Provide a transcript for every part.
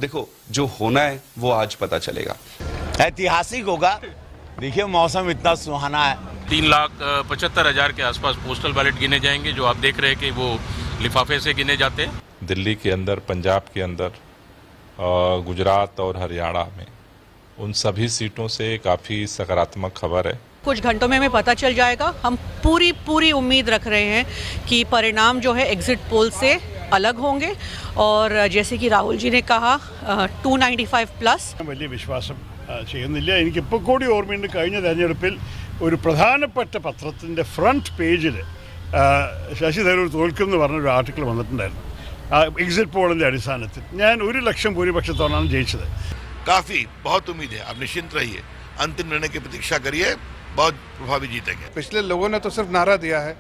देखो जो होना है वो आज पता चलेगा। ऐतिहासिक होगा। देखिए मौसम इतना सुहाना है। 3,75,000 के आसपास पोस्टल बैलेट गिने जाएंगे, जो आप देख रहे हैं कि वो लिफाफे से गिने जाते हैं। दिल्ली के अंदर, पंजाब के अंदर, गुजरात और हरियाणा में उन सभी सीटों से काफ़ी सकारात्मक खबर है। कुछ घंटों में हमें पता चल जाएगा। हम पूरी उम्मीद रख रहे हैं कि परिणाम जो है एग्जिट पोल से अलग होंगे और जैसे कि राहुल जी ने कहा 295+. വലിയ വിശ്വാസം ചെയ്യുന്നില്ല. എനിക്കിപ്പോൾ കൂടി ഓർമ്മയുണ്ട് കഴിഞ്ഞ തെരഞ്ഞെടുപ്പിൽ ഒരു പ്രധാനപ്പെട്ട പത്രത്തിൻ്റെ ഫ്രണ്ട് പേജിൽ ശശി തരൂർ തോൽക്കുമെന്ന് പറഞ്ഞൊരു ആർട്ടിക്കിൾ വന്നിട്ടുണ്ടായിരുന്നു. എക്സിറ്റ് പോളിൻ്റെ അടിസ്ഥാനത്തിൽ ഞാൻ 1 ലക്ഷം ഭൂരിപക്ഷത്തോടാണ് ജയിച്ചത്. काफी बहुत उम्मीद है, आप निश्चिंत रहिए, अंतिम निर्णय की प्रतीक्षा करिए, बहुत प्रभावी जीतेंगे। पिछले लोगों ने तो सिर्फ नारा दिया है,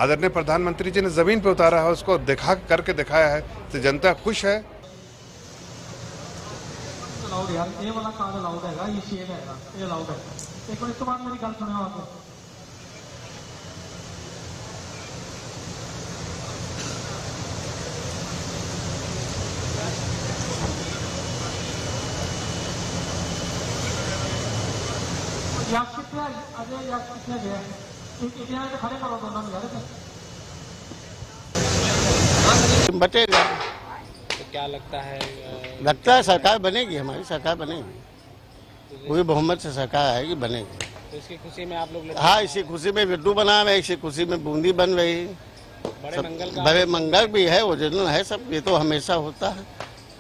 आदरणीय प्रधानमंत्री जी ने जमीन पे उतारा है, उसको दिखा करके दिखाया है, तो जनता खुश है। बटेगा तो क्या लगता है? लगता है सरकार बनेगी, हमारी सरकार बनेगी, पूरी बहुमत से सरकार आएगी, बनेगी। तो इसकी खुशी में आप लोग हाँ, इसी खुशी में लड्डू बना रहे, इसी खुशी में बूंदी बन रही। बड़े मंगल भी है, ओरिजिनल है सब, ये तो हमेशा होता है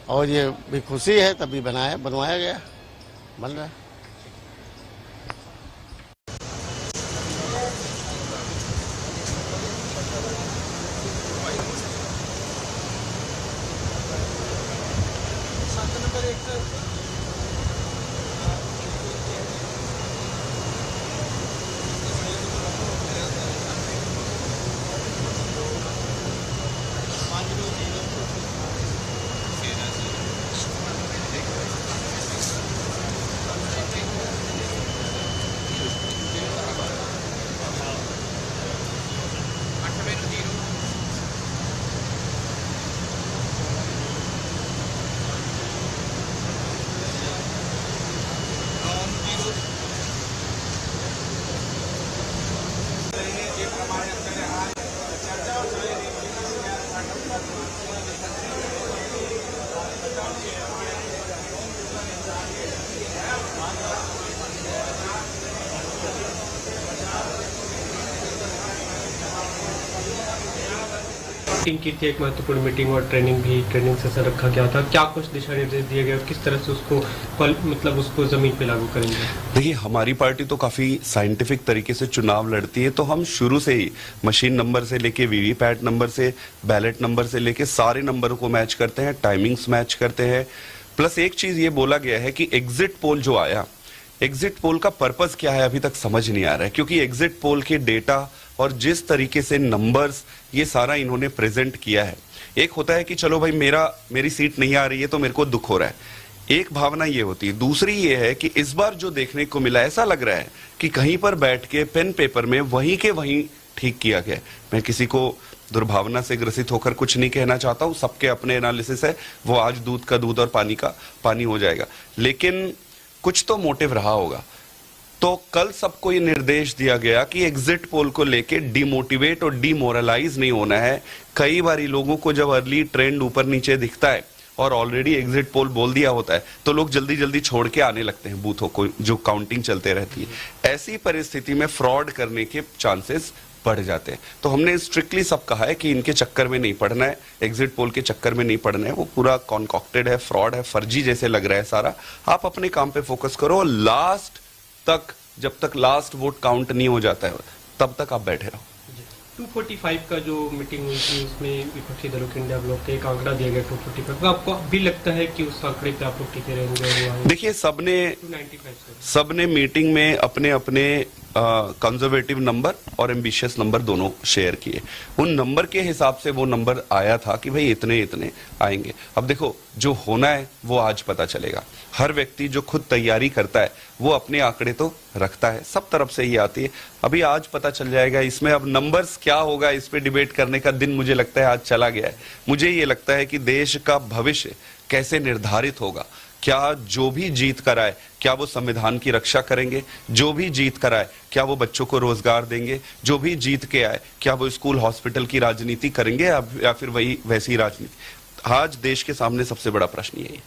और ये भी खुशी है तभी बनवाया गया, बन रहा है। मीटिंग की थी, एक महत्वपूर्ण मीटिंग और ट्रेनिंग सेशन रखा गया था। क्या कुछ दिशा निर्देश दिए गए और किस तरह से उसको जमीन पे लागू करेंगे? देखिए हमारी पार्टी तो काफी साइंटिफिक तरीके से चुनाव लड़ती है, तो हम शुरू से ही मशीन नंबर से लेके वीवीपैट नंबर से बैलेट नंबर से लेके सारे नंबरों को मैच करते हैं, टाइमिंग्स मैच करते हैं। प्लस एक चीज ये बोला गया है कि एग्जिट पोल जो आया, एग्जिट पोल का पर्पस क्या है अभी तक समझ नहीं आ रहा है, क्योंकि एग्जिट पोल के डेटा और जिस तरीके से नंबर्स ये सारा इन्होंने प्रेजेंट किया है, एक होता है कि चलो भाई मेरी सीट नहीं आ रही है तो मेरे को दुख हो रहा है, एक भावना ये होती है। दूसरी ये है कि इस बार जो देखने को मिला, ऐसा लग रहा है कि कहीं पर बैठ के पेन पेपर में वहीं के वहीं ठीक किया गया। मैं किसी को दुर्भावना से ग्रसित होकर कुछ नहीं कहना चाहता हूँ, सबके अपने एनालिसिस है, वो आज दूध का दूध और पानी का पानी हो जाएगा, लेकिन कुछ तो मोटिव रहा होगा। तो कल सबको ये निर्देश दिया गया कि एग्जिट पोल को लेके डिमोटिवेट और डिमोरलाइज नहीं होना है। कई बार लोगों को जब अर्ली ट्रेंड ऊपर नीचे दिखता है और ऑलरेडी एग्जिट पोल बोल दिया होता है तो लोग जल्दी जल्दी छोड़ के आने लगते हैं बूथों को, जो काउंटिंग चलते रहती है। ऐसी परिस्थिति में फ्रॉड करने के चांसेस बढ़ जाते हैं। तो हमने स्ट्रिक्टली सब कहा है कि इनके चक्कर में नहीं पड़ना है, एग्जिट पोल के चक्कर में नहीं पड़ना है, वो पूरा कॉन्कॉक्टेड है, फ्रॉड है, फर्जी जैसे लग रहा है सारा। आप अपने काम पे फोकस करो और लास्ट तक, जब तक लास्ट वोट काउंट नहीं हो जाता है तब तक आप बैठे रहो। 245 का जो मीटिंग हुई थी उसमें विपक्षी दलों के इंडिया ब्लॉक का एक आंकड़ा दिया गया 245, आपको अभी लगता है कि उस आंकड़े पे आप लोग टिके रहेंगे? देखिए सबने मीटिंग में अपने अपने कंजर्वेटिव नंबर और एम्बिशियस नंबर दोनों शेयर किए। उन नंबर के हिसाब से वो नंबर आया था कि भाई इतने इतने आएंगे। अब देखो जो होना है वो आज पता चलेगा। हर व्यक्ति जो खुद तैयारी करता है वो अपने आंकड़े तो रखता है, सब तरफ से ही आती है। अभी आज पता चल जाएगा। इसमें अब नंबर्स क्या होगा इस पे डिबेट करने का दिन मुझे लगता है आज चला गया है। मुझे ये लगता है कि देश का भविष्य कैसे निर्धारित होगा? क्या जो भी जीत कर आए, क्या वो संविधान की रक्षा करेंगे? जो भी जीत कर आए, क्या वो बच्चों को रोजगार देंगे? जो भी जीत के आए, क्या वो स्कूल हॉस्पिटल की राजनीति करेंगे या फिर वही वैसी राजनीति? आज देश के सामने सबसे बड़ा प्रश्न यही है।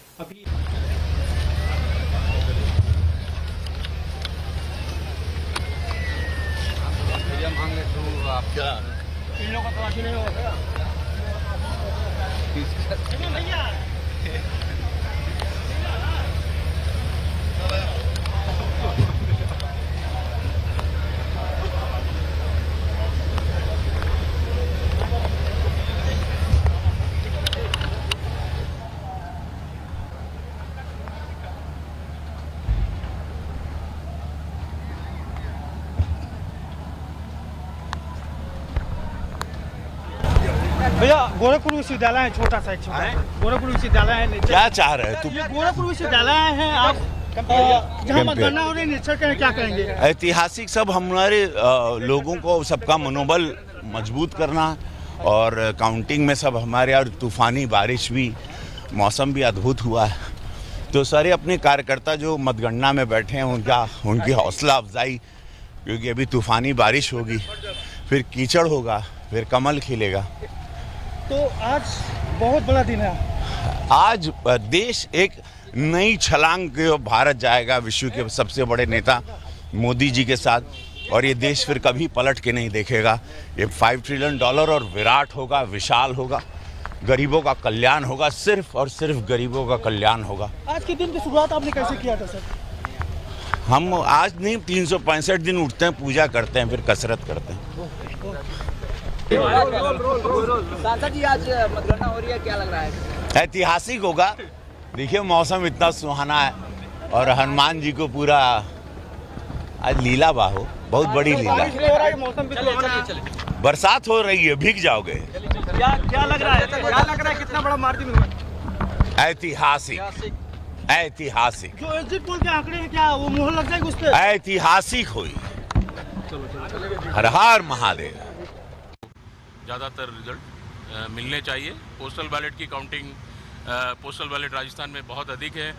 भैया गोरखपुर विश्वविद्यालय है, छोटा सा गोरखपुर विश्वविद्यालय है। क्या चाह रहे हैं तुम? गोरखपुर विश्वविद्यालय है, आप जहाँ मतगणना हो रही निरीक्षण करें, क्या करेंगे? ऐतिहासिक सब हमारे लोगों को सबका मनोबल मजबूत करना और काउंटिंग में सब हमारे और तूफानी बारिश भी, मौसम भी अद्भुत हुआ है, तो सारे अपने कार्यकर्ता जो मतगणना में बैठे हैं उनकी हौसला अफजाई, क्योंकि अभी तूफानी बारिश होगी, फिर कीचड़ होगा, फिर कमल खिलेगा। तो आज बहुत बड़ा दिन है। आज देश एक नई छलांग के भारत जाएगा विश्व के सबसे बड़े नेता मोदी जी के साथ, और ये देश फिर कभी पलट के नहीं देखेगा। ये $5 ट्रिलियन और विराट होगा, विशाल होगा, गरीबों का कल्याण होगा, सिर्फ और सिर्फ गरीबों का कल्याण होगा। आज के दिन की शुरुआत आपने कैसे किया था सर? हम आज नहीं 365 दिन उठते हैं, पूजा करते हैं, फिर कसरत करते हैं। सांसद जी, आज मतगणना हो रही है, क्या लग रहा है? ऐतिहासिक होगा। देखिए मौसम इतना सुहाना है और हनुमान जी को पूरा आज लीला बाहो, बहुत बड़ी लीला। मौसम भी अच्छा, बरसात हो रही है, भीग जाओगे। क्या लग रहा है? क्या लग रहा है? कितना बड़ा मार्जिन हुआ? ऐतिहासिक जो एग्जिट पोल के आंकड़े हैं, क्या वो मोहर लग जाएगी उस पे? ऐतिहासिक हुई। हर हर महादेव। ज़्यादातर रिजल्ट मिलने चाहिए। पोस्टल बैलेट की काउंटिंग, पोस्टल बैलेट राजस्थान में बहुत अधिक है।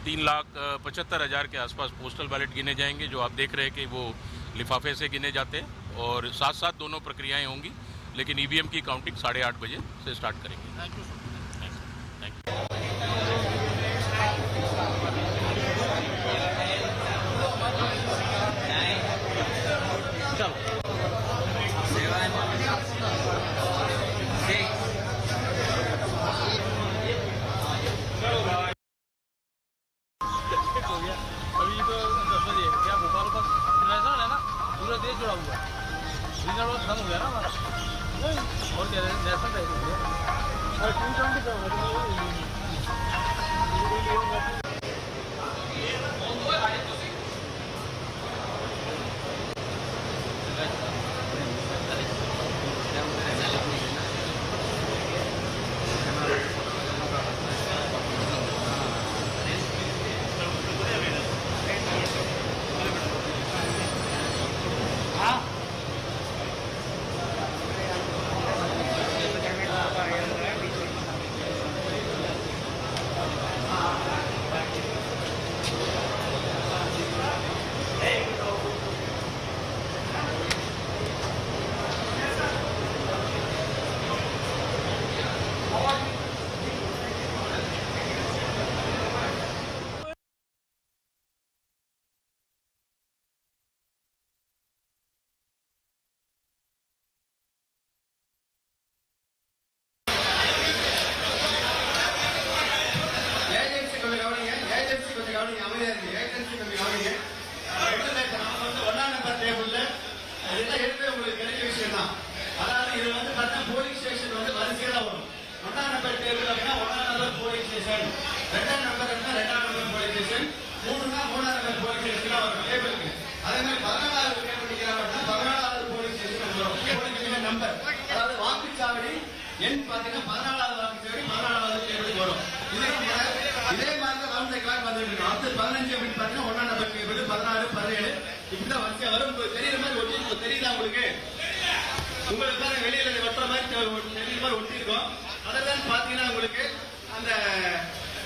3,75,000 के आसपास पोस्टल बैलेट गिने जाएंगे, जो आप देख रहे हैं कि वो लिफाफे से गिने जाते हैं, और साथ साथ दोनों प्रक्रियाएं होंगी, लेकिन ईवीएम की काउंटिंग 8:30 बजे से स्टार्ट करेंगे। Thank you. अभी तो क्या भोपाल का नेशनल है ना, पूरा देश जुड़ा हुआ है। रीजनल खत्म हो गया ना हमारा, और क्या नेशनल है।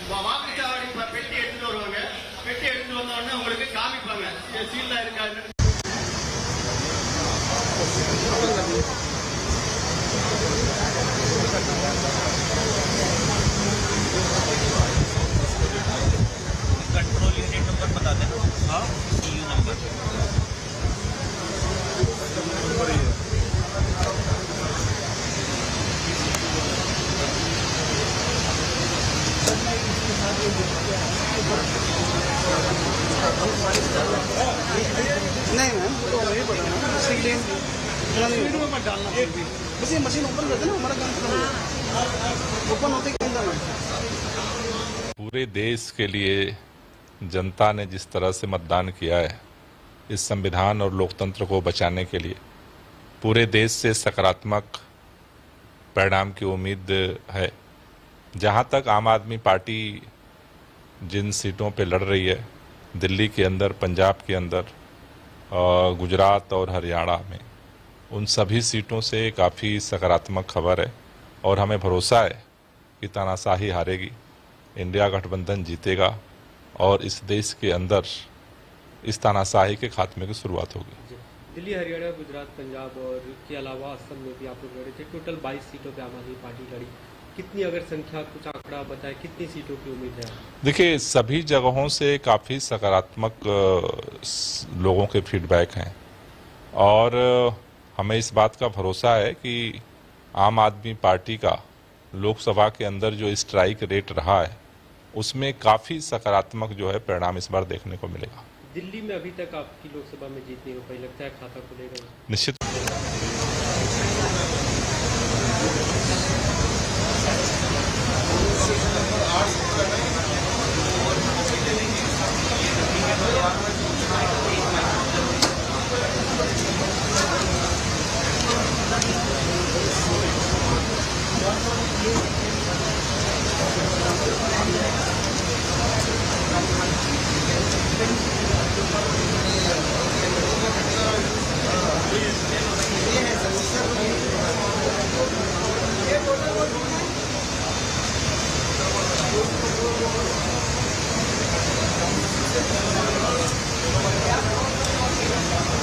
பெட்டி எடுத்துட்டு வருவாங்க. பெட்டி எடுத்துட்டு வந்த உடனே உங்களுக்கு காமிப்பாங்க சீல்ல இருக்காது. कंट्रोल यूनिट नंबर बता देना। हाँ सीयू नंबर नहीं मैम तो नहीं पता ना इसलिए वीडियो में डालना बस ये मशीन ओपन करते ना हमारा काम खत्म हो ओपन होते ही मैम पूरे देश के लिए जनता ने जिस तरह से मतदान किया है इस संविधान और लोकतंत्र को बचाने के लिए पूरे देश से सकारात्मक परिणाम की उम्मीद है। जहां तक आम आदमी पार्टी जिन सीटों पे लड़ रही है, दिल्ली के अंदर, पंजाब के अंदर, गुजरात और हरियाणा में, उन सभी सीटों से काफ़ी सकारात्मक खबर है और हमें भरोसा है कि तानाशाही हारेगी, इंडिया गठबंधन जीतेगा और इस देश के अंदर इस तानाशाही के खात्मे की शुरुआत होगी। दिल्ली, हरियाणा, गुजरात, पंजाब और के अलावा असम में भी आप लोग लड़े थे। टोटल 22 सीटों पे आम आदमी पार्टी लड़ी। कितनी, अगर संख्या कुछ आंकड़ा बताए, कितनी सीटों की उम्मीद है? देखिए, सभी जगहों से काफ़ी सकारात्मक लोगों के फीडबैक हैं और हमें इस बात का भरोसा है कि आम आदमी पार्टी का लोकसभा के अंदर जो स्ट्राइक रेट रहा है उसमें काफ़ी सकारात्मक जो है परिणाम इस बार देखने को मिलेगा। दिल्ली में अभी तक आपकी लोकसभा में जीत नहीं हो पाई, लगता है खाता खुलेगा निश्चित।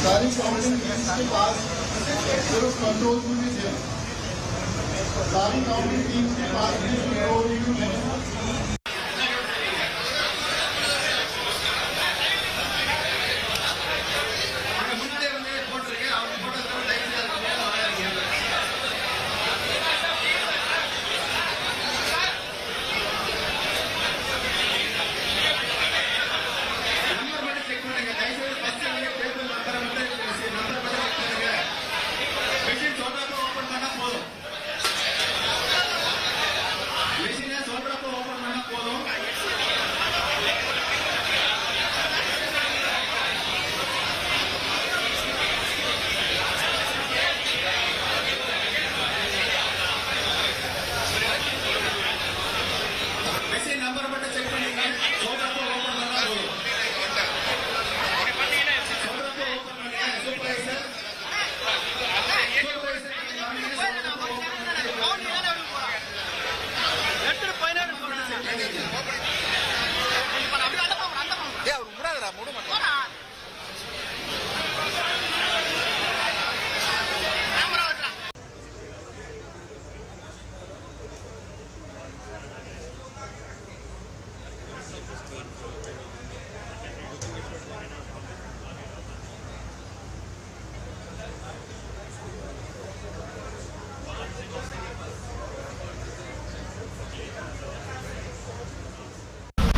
सारी काउंटिंग के पास सिर्फ कंट्रोल रूम ही थे। सारी काउंटिंग टीम के पास कंट्रोल रूम है।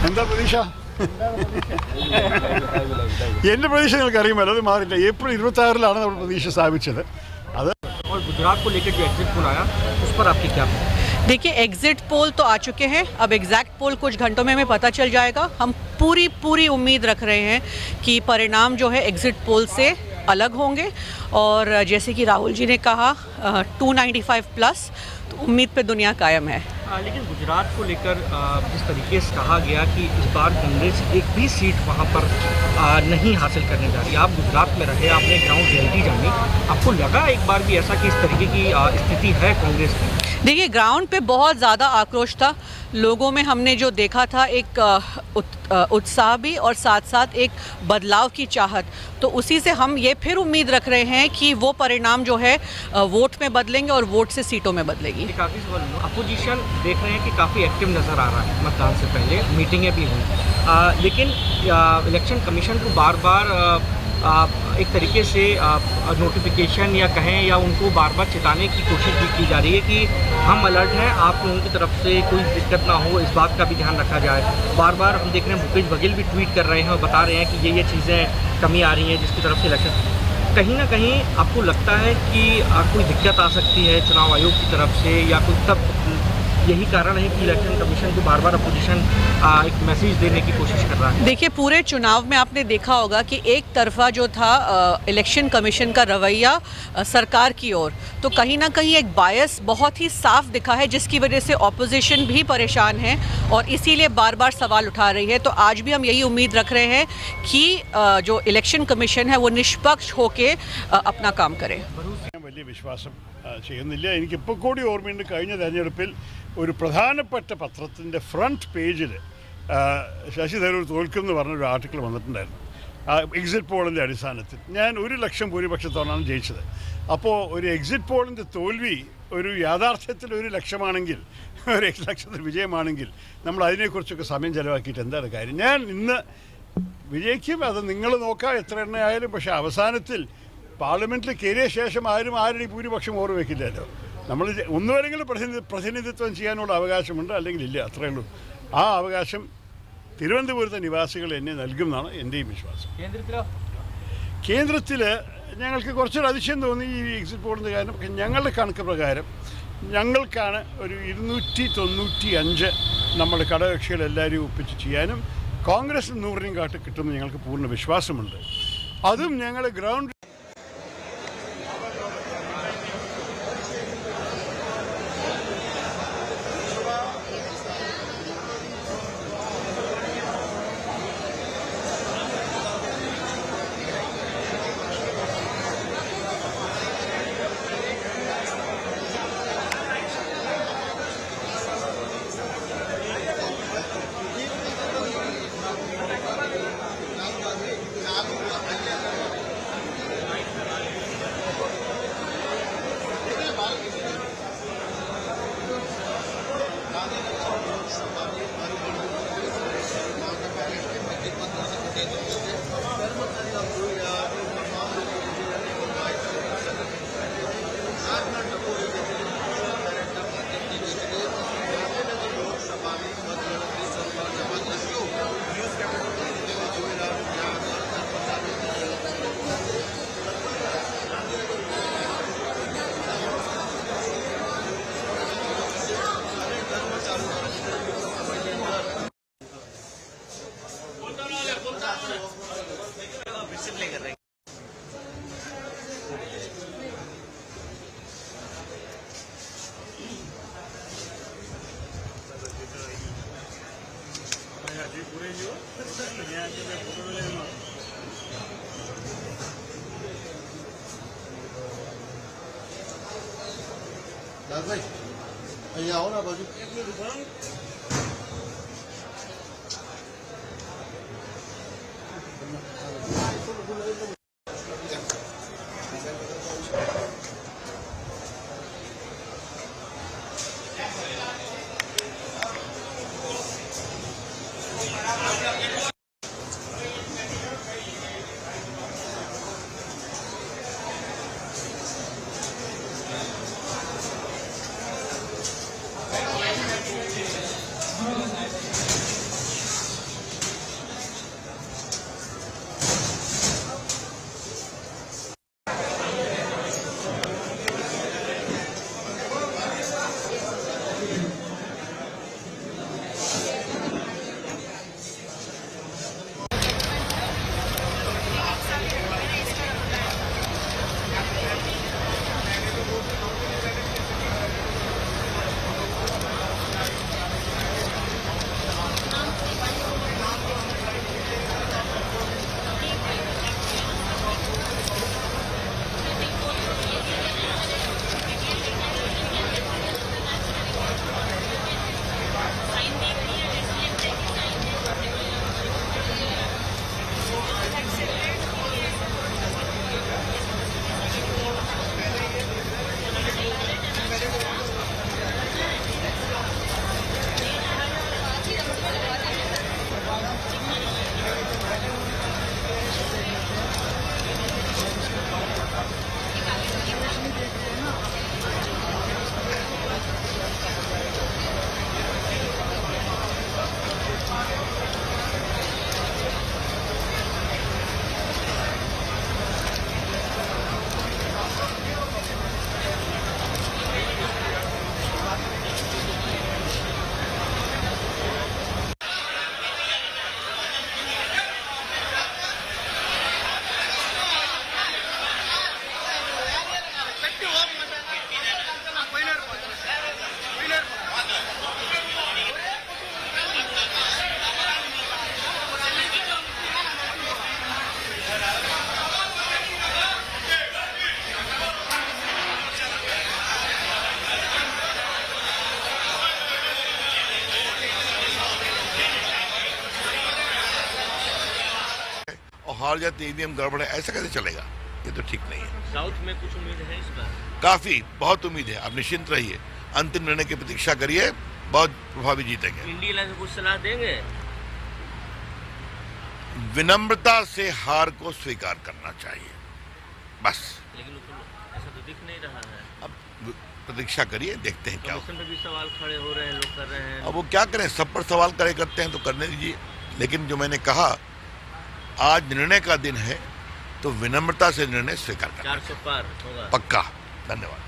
എന്താ പ്രതീക്ഷ? എൻ്റെ പ്രതീക്ഷ നിങ്ങൾക്ക് അറിയുമല്ലോ, അത് മാറില്ല. ഏപ്രിൽ 26 നമ്മൾ പ്രതീക്ഷ സ്ഥാപിച്ചത്. അത് और गुजरात को लेकर जो एग्जिट पोल आया उस पर आपकी क्या? देखिए, एग्जिट पोल तो आ चुके हैं, अब एग्जैक्ट पोल कुछ घंटों में हमें पता चल जाएगा। हम पूरी उम्मीद रख रहे हैं कि परिणाम जो है एग्जिट पोल से अलग होंगे और जैसे कि राहुल जी ने कहा 295 प्लस, तो उम्मीद पे दुनिया कायम है। लेकिन गुजरात को लेकर जिस तरीके से कहा गया कि इस बार कांग्रेस एक भी सीट वहां पर नहीं हासिल करने जा रही। आप गुजरात में रहे, आपने ग्राउंड रियलिटी जानी, आपको लगा एक बार भी ऐसा कि इस तरीके की स्थिति है कांग्रेस की? देखिए, ग्राउंड पे बहुत ज़्यादा आक्रोश था, लोगों में हमने जो देखा था एक उत्साह भी और साथ साथ एक बदलाव की चाहत, तो उसी से हम ये फिर उम्मीद रख रहे हैं कि वो परिणाम जो है वोट में बदलेंगे और वोट से सीटों में बदलेगी। काफ़ी सवाल अपोजिशन देख रहे हैं कि काफ़ी एक्टिव नज़र आ रहा है, मतदान से पहले मीटिंगें भी हुई, लेकिन इलेक्शन कमीशन को बार बार एक तरीके से नोटिफिकेशन या कहें या उनको बार बार चिताने की कोशिश भी की जा रही है कि हम अलर्ट हैं, आप लोगों की तरफ से कोई दिक्कत ना हो, इस बात का भी ध्यान रखा जाए। बार बार हम देख रहे हैं भूपेश बघेल भी ट्वीट कर रहे हैं और बता रहे हैं कि ये चीज़ें कमी आ रही हैं जिसकी तरफ से इलेक्शन, कहीं ना कहीं आपको लगता है कि कोई दिक्कत आ सकती है चुनाव आयोग की तरफ से, या कोई तब यही कारण है कि इलेक्शन कमीशन को बार बार अपोजिशन एक मैसेज देने की कोशिश कर रहा है? देखिए, पूरे चुनाव में आपने देखा होगा कि एक तरफा जो था इलेक्शन कमीशन का रवैया सरकार की ओर, तो कहीं ना कहीं एक बायस बहुत ही साफ दिखा है, जिसकी वजह से ऑपोजिशन भी परेशान है और इसीलिए बार बार सवाल उठा रही है। तो आज भी हम यही उम्मीद रख रहे हैं कि जो इलेक्शन कमीशन है वो निष्पक्ष होके अपना काम करे। വലിയ വിശ്വാസം ചെയ്യുന്നില്ല. എനിക്കിപ്പോൾ കൂടി ഓർമ്മയുണ്ട്, കഴിഞ്ഞ തെരഞ്ഞെടുപ്പിൽ ഒരു പ്രധാനപ്പെട്ട പത്രത്തിൻ്റെ ഫ്രണ്ട് പേജിൽ ശശി തരൂർ തോൽക്കുമെന്ന് പറഞ്ഞൊരു ആർട്ടിക്കിൾ വന്നിട്ടുണ്ടായിരുന്നു. എക്സിറ്റ് പോളിൻ്റെ അടിസ്ഥാനത്തിൽ ഞാൻ 1 ലക്ഷം ഭൂരിപക്ഷത്തോടാണ് ജയിച്ചത്. അപ്പോൾ ഒരു എക്സിറ്റ് പോളിൻ്റെ തോൽവി ഒരു യാഥാർത്ഥ്യത്തിൽ 1 ലക്ഷമാണെങ്കിൽ, ഒരു 1 ലക്ഷത്തിൽ വിജയമാണെങ്കിൽ നമ്മൾ അതിനെക്കുറിച്ചൊക്കെ സമയം ചിലവാക്കിയിട്ട് എന്താണ് കാര്യം? ഞാൻ ഇന്ന് വിജയിക്കും, അത് നിങ്ങൾ നോക്കാം എത്ര എണ്ണയായാലും. പക്ഷേ അവസാനത്തിൽ പാർലമെൻറ്റിൽ കയറിയ ശേഷം ആരുടെയും ഭൂരിപക്ഷം ഓർമ്മ വയ്ക്കില്ലല്ലോ. നമ്മൾ ഒന്നുവരെങ്കിലും പ്രതിനിധിത്വം ചെയ്യാനുള്ള അവകാശമുണ്ട്, അല്ലെങ്കിൽ ഇല്ല, അത്രയേ ഉള്ളൂ. ആ അവകാശം തിരുവനന്തപുരത്തെ നിവാസികൾ എന്നെ നൽകും എന്നാണ് എൻ്റെയും വിശ്വാസം. കേന്ദ്രത്തിൽ ഞങ്ങൾക്ക് കുറച്ചൊരു അതിശയം തോന്നി ഈ എക്സിറ്റ് പോളിൻ്റെ കാര്യം. ഞങ്ങളുടെ കണക്ക് പ്രകാരം ഞങ്ങൾക്കാണ് ഒരു 295 നമ്മുടെ ഘടകകക്ഷികളെല്ലാവരും ഒപ്പിച്ച് ചെയ്യാനും കോൺഗ്രസ് 100 കാട്ട് കിട്ടുമെന്ന് ഞങ്ങൾക്ക് പൂർണ്ണ വിശ്വാസമുണ്ട്. അതും ഞങ്ങൾ ഗ്രൗണ്ട് ભાઈ અહીંયા આવો ને બાજુ. हार जाए तो ईवीएम गड़बड़ है, ऐसा कैसे चलेगा? ये तो ठीक नहीं है। साउथ में कुछ उम्मीद है इस बार? काफी, बहुत उम्मीद है। आप निश्चिंत रहिए, अंतिम निर्णय की प्रतीक्षा करिए, बहुत प्रभावी जीतेंगे। इंडिया से कुछ सलाह देंगे? विनम्रता से हार को स्वीकार करना चाहिए, बस। लेकिन ऐसा तो दिख नहीं रहा है। अब प्रतीक्षा करिए, देखते हैं क्या होता है। कमीशन पे भी सवाल खड़े हो रहे हैं, लोग कर रहे हैं। अब वो क्या करें, सब पर सवाल करते हैं तो करने दीजिए। लेकिन जो मैंने कहा, आज निर्णय का दिन है, तो विनम्रता से निर्णय स्वीकार करना 400 पार होगा पक्का। धन्यवाद।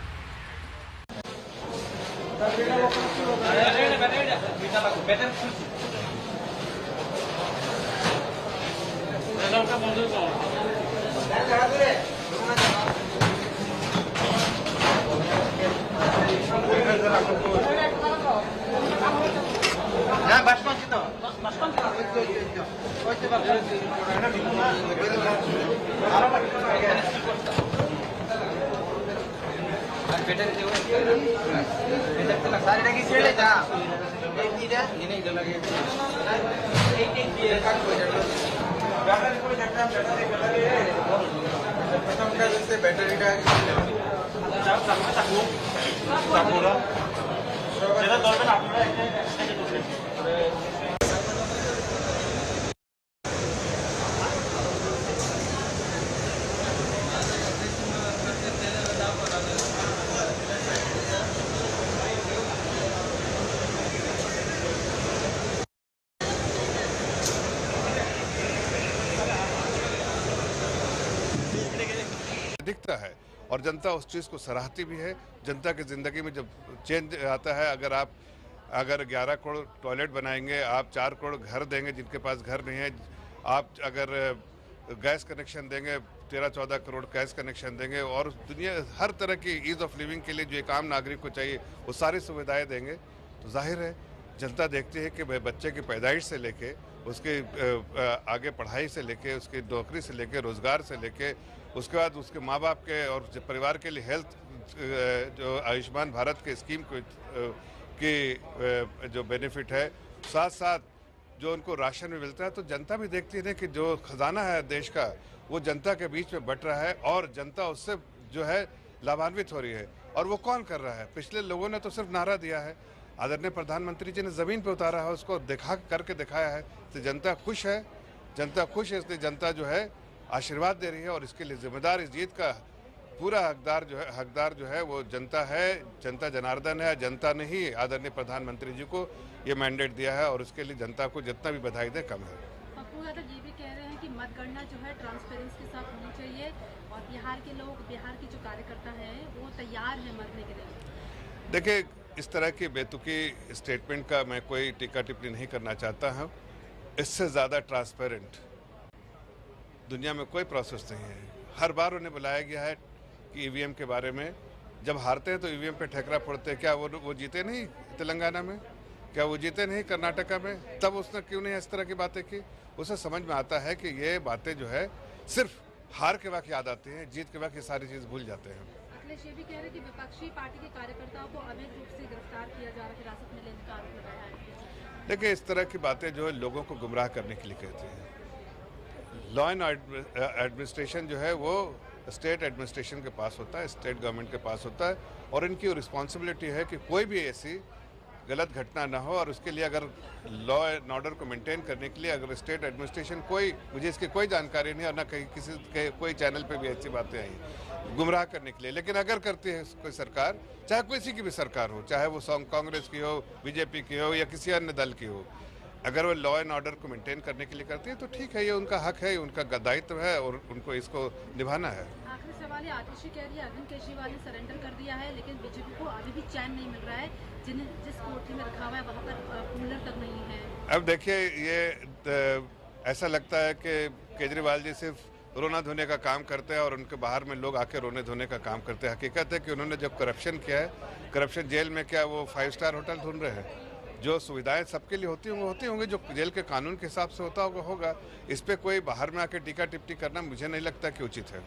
दिखता है और जनता उस चीज़ को सराहती भी है। जनता की ज़िंदगी में जब चेंज आता है, अगर 11 करोड़ टॉयलेट बनाएंगे, आप 4 करोड़ घर देंगे जिनके पास घर नहीं है, आप अगर गैस कनेक्शन देंगे, 13-14 करोड़ गैस कनेक्शन देंगे, और दुनिया हर तरह की ईज़ ऑफ लिविंग के लिए जो एक आम नागरिक को चाहिए वो सारी सुविधाएँ देंगे, तो जाहिर है जनता देखती है कि भाई बच्चे की पैदाइश से लेके उसके आगे पढ़ाई से लेके, उसकी नौकरी से लेके, रोज़गार से लेके, उसके बाद उसके माँ बाप के और परिवार के लिए हेल्थ जो आयुष्मान भारत के स्कीम की जो बेनिफिट है, साथ साथ जो उनको राशन में मिलता है, तो जनता भी देखती है कि जो खजाना है देश का वो जनता के बीच में बट रहा है और जनता उससे जो है लाभान्वित हो रही है। और वो कौन कर रहा है? पिछले लोगों ने तो सिर्फ नारा दिया है, आदरणीय प्रधानमंत्री जी ने ज़मीन पे उतारा है, उसको करके दिखाया है, तो जनता खुश है। जनता खुश है, इसलिए जनता जो है आशीर्वाद दे रही है और इसके लिए जिम्मेदार, इस जीत का पूरा हकदार जो है वो जनता है, जनता जनार्दन है। जनता ने ही आदरणीय प्रधानमंत्री जी को ये मैंडेट दिया है और उसके लिए जनता को जितना भी बधाई दे कम है। पप्पू यादव ये भी कह रहे हैं कि मतगणना जो है ट्रांसपेरेंसी के साथ होनी चाहिए और बिहार के लोग, बिहार के जो कार्यकर्ता हैं वो तैयार हैं मरने के लिए। देखिए, इस तरह की बेतुकी स्टेटमेंट का मैं कोई टीका टिप्पणी नहीं करना चाहता हूँ। इससे ज़्यादा ट्रांसपेरेंट दुनिया में कोई प्रोसेस नहीं है। हर बार उन्हें बुलाया गया है कि ईवीएम के बारे में, जब हारते हैं तो ईवीएम पे ठेकरा फोड़ते हैं। क्या वो जीते नहीं तेलंगाना में? क्या वो जीते नहीं कर्नाटका में? तब उसने क्यों नहीं इस तरह की बातें की? उसे समझ में आता है कि ये बातें जो है सिर्फ हार के वक्त याद आती हैं, जीत के वक्त ये सारी चीज़ भूल जाते हैं। अखिलेश ये भी कह रहे हैं कि विपक्षी पार्टी के कार्यकर्ताओं को अवैध रूप से गिरफ्तार किया जा रहा है, हिरासत में लेने का आरोप लगाया है। देखिए, इस तरह की बातें जो है लोगों को गुमराह करने के लिए कहते हैं। लॉ एंड एडमिनिस्ट्रेशन जो है वो स्टेट एडमिनिस्ट्रेशन के पास होता है, स्टेट गवर्नमेंट के पास होता है, और इनकी रिस्पॉन्सिबिलिटी है कि कोई भी ऐसी गलत घटना ना हो। और उसके लिए अगर लॉ एंड ऑर्डर को मेंटेन करने के लिए अगर स्टेट एडमिनिस्ट्रेशन मुझे इसकी कोई जानकारी नहीं और ना कहीं कोई चैनल पे भी ऐसी बातें आई गुमराह करने के लिए, लेकिन अगर करती है कोई सरकार, चाहे किसी की भी सरकार हो, चाहे वो कांग्रेस की हो, बीजेपी की हो या किसी अन्य दल की हो, अगर वो लॉ एंड ऑर्डर को मेंटेन करने के लिए करती है तो ठीक है, ये उनका हक है, उनका दायित्व है और उनको इसको निभाना है। आखिरी सवाल है, आतिशी कह रही है अरविंद केजरीवाल ने सरेंडर कर दिया है, लेकिन बीजेपी को अभी भी चैन नहीं मिल रहा है, जिस कोठरी में रखा हुआ है वहाँ पर कूलर तक नहीं है। अब देखिए, ये ऐसा लगता है कि केजरीवाल जी सिर्फ रोना धोने का काम करते हैं और उनके बाहर में लोग आके रोने धोने का काम करते हैं। हकीकत है कि उन्होंने जब करप्शन किया है, करप्शन जेल में क्या वो 5 स्टार होटल ढूंढ रहे हैं? जो सुविधाएं सबके लिए होती होंगी, जो जेल के कानून के हिसाब से होता होगा। इस पे कोई बाहर में आके टीका टिप्पणी करना मुझे नहीं लगता कि उचित है।